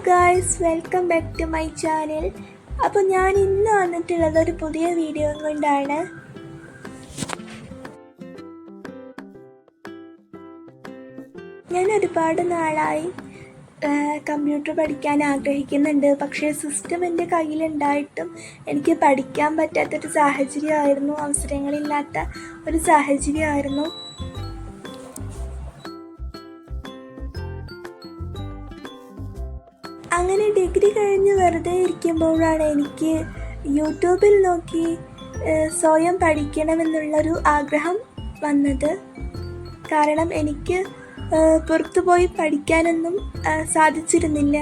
Guys, welcome back to my channel. അപ്പോൾ ഞാൻ ഇന്ന് വന്നിട്ടുള്ളത് ഒരു പുതിയ വീഡിയോ കൊണ്ടാണ്. ഞാൻ ഒരുപാട് നാളായി കമ്പ്യൂട്ടർ പഠിക്കാൻ ആഗ്രഹിക്കുന്നുണ്ട്. പക്ഷേ സിസ്റ്റം എൻ്റെ കയ്യിലുണ്ടായിട്ടും എനിക്ക് പഠിക്കാൻ പറ്റാത്തൊരു സാഹചര്യമായിരുന്നു, അവസരങ്ങളില്ലാത്ത ഒരു സാഹചര്യമായിരുന്നു. അങ്ങനെ ഡിഗ്രി കഴിഞ്ഞ് വെറുതെ ഇരിക്കുമ്പോഴാണ് എനിക്ക് യൂട്യൂബിൽ നോക്കി സ്വയം പഠിക്കണമെന്നുള്ളൊരു ആഗ്രഹം വന്നത്. കാരണം എനിക്ക് പുറത്തു പോയി പഠിക്കാനൊന്നും സാധിച്ചിരുന്നില്ല.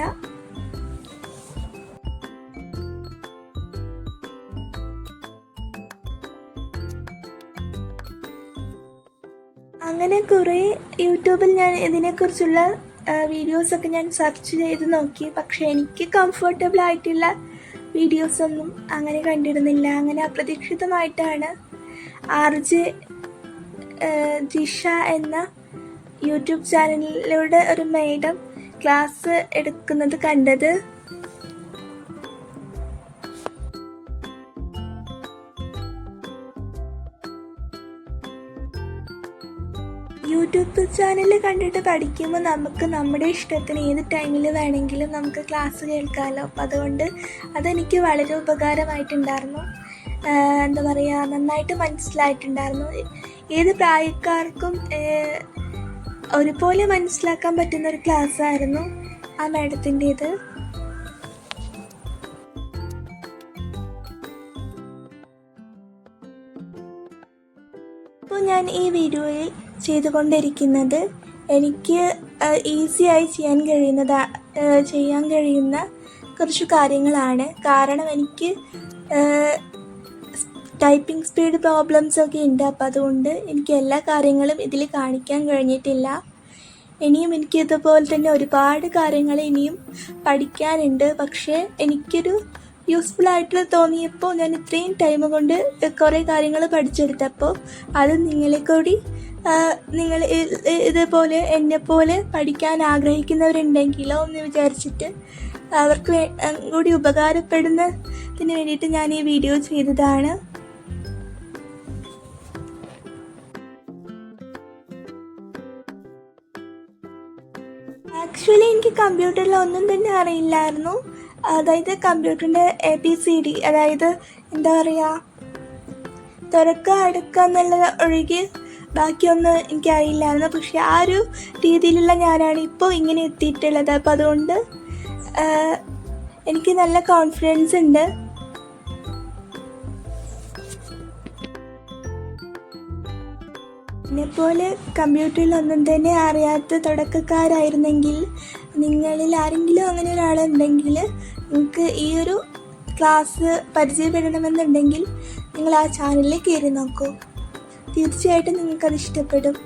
അങ്ങനെ കുറേ യൂട്യൂബിൽ ഞാൻ ഇതിനെക്കുറിച്ചുള്ള വീഡിയോസൊക്കെ ഞാൻ സെർച്ച് ചെയ്ത് നോക്കി. പക്ഷേ എനിക്ക് കംഫർട്ടബിൾ ആയിട്ടുള്ള വീഡിയോസൊന്നും അങ്ങനെ കണ്ടിരുന്നില്ല. അങ്ങനെ അപ്രതീക്ഷിതമായിട്ടാണ് RJ ജിഷ എന്ന യൂട്യൂബ് ചാനലിലൂടെ ഒരു മേഡം ക്ലാസ് എടുക്കുന്നത് കണ്ടത്. യൂട്യൂബ് ചാനൽ കണ്ടിട്ട് പഠിക്കുമ്പോൾ നമുക്ക് നമ്മുടെ ഇഷ്ടത്തിന് ഏത് ടൈമിൽ വേണമെങ്കിലും നമുക്ക് ക്ലാസ് കേൾക്കാമല്ലോ. അപ്പം അതുകൊണ്ട് അതെനിക്ക് വളരെ ഉപകാരമായിട്ടുണ്ടായിരുന്നു. എന്താ പറയുക, നന്നായിട്ട് മനസ്സിലായിട്ടുണ്ടായിരുന്നു. ഏത് പ്രായക്കാർക്കും ഒരുപോലെ മനസ്സിലാക്കാൻ പറ്റുന്നൊരു ക്ലാസ്സായിരുന്നു ആ മാഡത്തിൻ്റേത്. ഇപ്പോൾ ഞാൻ ഈ വീഡിയോയിൽ ചെയ്തുകൊണ്ടിരിക്കുന്നത് എനിക്ക് ഈസിയായി ചെയ്യാൻ കഴിയുന്ന കുറച്ച് കാര്യങ്ങളാണ്. കാരണം എനിക്ക് ടൈപ്പിംഗ് സ്പീഡ് പ്രോബ്ലംസൊക്കെ ഉണ്ട്. അപ്പോൾ അതുകൊണ്ട് എനിക്ക് എല്ലാ കാര്യങ്ങളും ഇതിൽ കാണിക്കാൻ കഴിഞ്ഞിട്ടില്ല. ഇനിയും എനിക്ക് ഇതുപോലെ തന്നെ ഒരുപാട് കാര്യങ്ങൾ ഇനിയും പഠിക്കാനുണ്ട്. പക്ഷേ എനിക്കൊരു യൂസ്ഫുൾ ആയിട്ട് തോന്നിയപ്പോൾ ഞാൻ ഇത്രയും ടൈം കൊണ്ട് കുറേ കാര്യങ്ങൾ പഠിച്ചെടുത്തപ്പോൾ അത് നിങ്ങളെ കൂടി നിങ്ങൾ ഇതുപോലെ എന്നെപ്പോലെ പഠിക്കാൻ ആഗ്രഹിക്കുന്നവരുണ്ടെങ്കിലോ എന്ന് വിചാരിച്ചിട്ട് അവർക്ക് കൂടി ഉപകാരപ്പെടുന്നതിന് വേണ്ടിയിട്ട് ഞാൻ ഈ വീഡിയോ ചെയ്തതാണ്. ആക്ച്വലി എനിക്ക് കമ്പ്യൂട്ടറിൽ ഒന്നും തന്നെ അറിയില്ലായിരുന്നു. അതായത് കമ്പ്യൂട്ടറിൻ്റെ ABCD, അതായത് എന്താ പറയുക, തുറക്കുക അടുക്കുക എന്നുള്ളത് ഒഴികെ ബാക്കിയൊന്നും എനിക്കറിയില്ലായിരുന്നു. പക്ഷെ ആ ഒരു രീതിയിലുള്ള ഞാനാണ് ഇപ്പോൾ ഇങ്ങനെ എത്തിയിട്ടുള്ളത്. അപ്പോൾ അതുകൊണ്ട് എനിക്ക് നല്ല കോൺഫിഡൻസ് ഉണ്ട്. എന്നെപ്പോലെ കമ്പ്യൂട്ടറിൽ ഒന്നും തന്നെ അറിയാത്ത തുടക്കക്കാരായിരുന്നെങ്കിൽ, നിങ്ങളിൽ ആരെങ്കിലും അങ്ങനെ ഒരാളുണ്ടെങ്കിൽ, നിങ്ങൾക്ക് ഈ ഒരു ക്ലാസ് പരിചയപ്പെടണമെന്നുണ്ടെങ്കിൽ നിങ്ങൾ ആ ചാനലിൽ കയറി നോക്കൂ. തീർച്ചയായിട്ടും നിങ്ങൾക്കത് ഇഷ്ടപ്പെടും.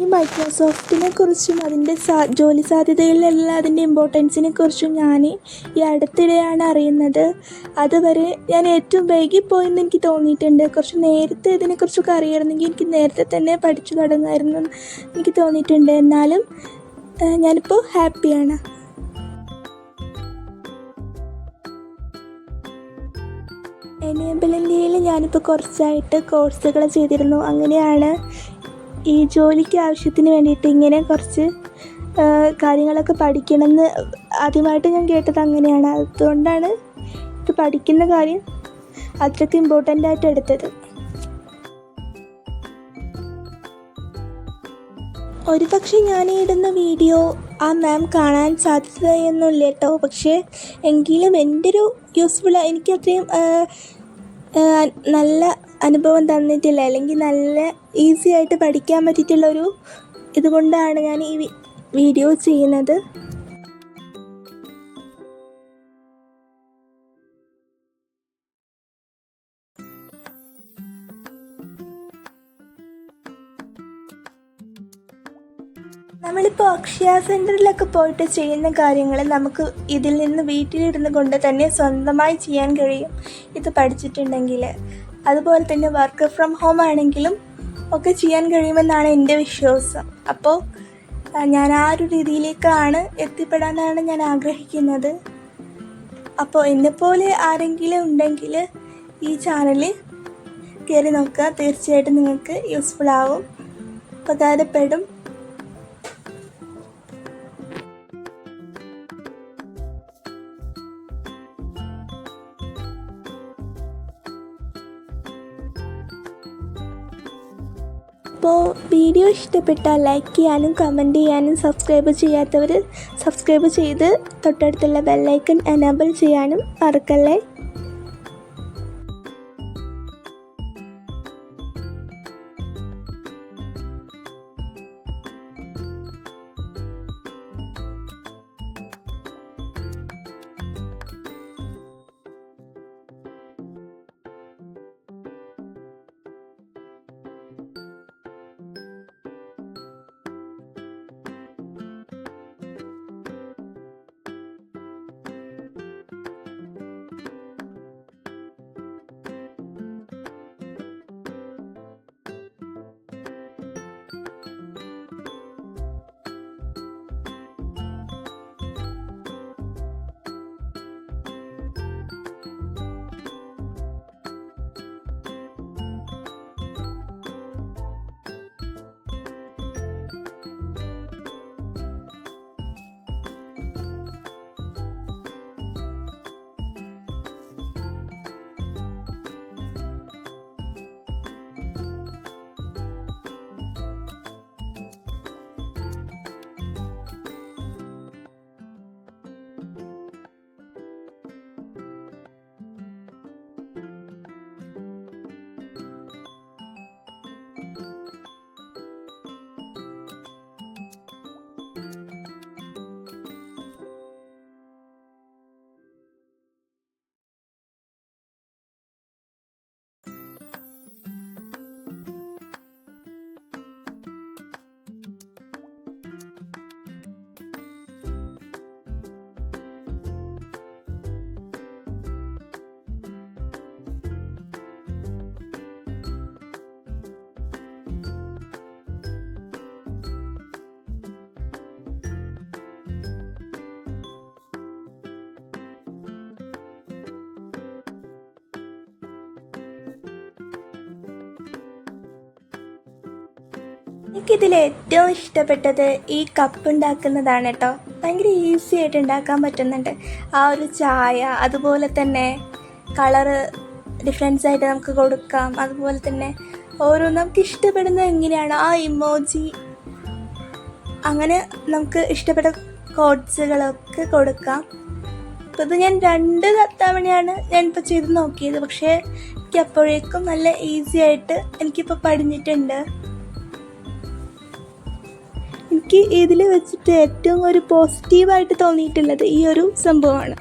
ഈ മൈക്രോസോഫ്റ്റിനെ കുറിച്ചും അതിൻ്റെ ജോലി സാധ്യതകളിലെല്ലാം അതിൻ്റെ ഇമ്പോർട്ടൻസിനെ കുറിച്ചും ഞാൻ ഈ അടുത്തിടെയാണ് അറിയുന്നത്. അതുവരെ ഞാൻ ഏറ്റവും വൈകിപ്പോയെന്ന് എനിക്ക് തോന്നിയിട്ടുണ്ട്. കുറച്ച് നേരത്തെ ഇതിനെക്കുറിച്ചൊക്കെ അറിയണമെങ്കിൽ എനിക്ക് നേരത്തെ തന്നെ പഠിച്ചു തുടങ്ങുമായിരുന്നു എനിക്ക് തോന്നിയിട്ടുണ്ട്. എന്നാലും ഞാനിപ്പോൾ ഹാപ്പിയാണ്. എനേബിൾ ഇന്ത്യയിൽ ഞാനിപ്പോൾ കുറച്ചായിട്ട് കോഴ്സുകൾ ചെയ്തിരുന്നു. അങ്ങനെയാണ് ഈ ജോലിക്ക് ആവശ്യത്തിന് വേണ്ടിയിട്ട് ഇങ്ങനെ കുറച്ച് കാര്യങ്ങളൊക്കെ പഠിക്കണമെന്ന് ആദ്യമായിട്ട് ഞാൻ കേട്ടത് അങ്ങനെയാണ്. അതുകൊണ്ടാണ് ഇത് പഠിക്കുന്ന കാര്യം അത്രയ്ക്ക് ഇമ്പോർട്ടൻ്റ് ആയിട്ട് എടുത്തത്. ഒരു പക്ഷേ ഞാൻ ഇടുന്ന വീഡിയോ ആ മാം കാണാൻ സാധ്യതയൊന്നുമില്ല കേട്ടോ. പക്ഷേ എങ്കിലും എൻ്റെ ഒരു യൂസ്ഫുൾ, എനിക്കത്രയും നല്ല അനുഭവം തന്നിട്ടില്ല, അല്ലെങ്കിൽ നല്ല ഈസി ആയിട്ട് പഠിക്കാൻ പറ്റിയിട്ടുള്ളൊരു ഇതുകൊണ്ടാണ് ഞാൻ ഈ വീഡിയോ ചെയ്യുന്നത്. നമ്മളിപ്പോൾ അക്ഷയ സെൻറ്ററിലൊക്കെ പോയിട്ട് ചെയ്യുന്ന കാര്യങ്ങൾ നമുക്ക് ഇതിൽ നിന്ന് വീട്ടിലിരുന്ന് കൊണ്ട് തന്നെ സ്വന്തമായി ചെയ്യാൻ കഴിയും ഇത് പഠിച്ചിട്ടുണ്ടെങ്കിൽ. അതുപോലെ തന്നെ വർക്ക് ഫ്രം ഹോം ആണെങ്കിലും ഒക്കെ ചെയ്യാൻ കഴിയുമെന്നാണ് എൻ്റെ വിശ്വാസം. അപ്പോൾ ഞാൻ ആ ഒരു രീതിയിലേക്കാണ് എത്തിപ്പെടാനാണ് ഞാൻ ആഗ്രഹിക്കുന്നത്. അപ്പോൾ എന്നെപ്പോലെ ആരെങ്കിലും ഉണ്ടെങ്കിൽ ഈ ചാനൽ കയറി നോക്കുക. തീർച്ചയായിട്ടും നിങ്ങൾക്ക് യൂസ്ഫുൾ ആവും, ഉപകാരപ്പെടും. അപ്പോൾ വീഡിയോ ഇഷ്ടപ്പെട്ടാൽ ലൈക്ക് ചെയ്യാനും കമൻറ്റ് ചെയ്യാനും സബ്സ്ക്രൈബ് ചെയ്യാത്തവർ സബ്സ്ക്രൈബ് ചെയ്ത് തൊട്ടടുത്തുള്ള ബെല്ലൈക്കൺ എനേബിൾ ചെയ്യാനും മറക്കല്ലേ. എനിക്കിതിൽ ഏറ്റവും ഇഷ്ടപ്പെട്ടത് ഈ കപ്പ് ഉണ്ടാക്കുന്നതാണ് കേട്ടോ. ഭയങ്കര ഈസി ആയിട്ട് ഉണ്ടാക്കാൻ പറ്റുന്നുണ്ട്. ആ ഒരു ചായ, അതുപോലെ തന്നെ കളറ് ഡിഫറൻസ് ആയിട്ട് നമുക്ക് കൊടുക്കാം. അതുപോലെ തന്നെ ഓരോ നമുക്ക് ഇഷ്ടപ്പെടുന്നത് എങ്ങനെയാണ് ആ ഇമോജി, അങ്ങനെ നമുക്ക് ഇഷ്ടപ്പെട്ട കോഡ്സുകളൊക്കെ കൊടുക്കാം. അപ്പോൾ ഇത് ഞാൻ 2 തവണയാണ് ഞാനിപ്പോൾ ചെയ്ത് നോക്കിയത്. പക്ഷേ എനിക്ക് അപ്പോഴേക്കും നല്ല ഈസി ആയിട്ട് എനിക്കിപ്പോൾ പഠിഞ്ഞിട്ടുണ്ട്. എനിക്ക് ഇതിൽ വെച്ചിട്ട് ഏറ്റവും ഒരു പോസിറ്റീവായിട്ട് തോന്നിയിട്ടുള്ളത് ഈ ഒരു സംഭവമാണ്.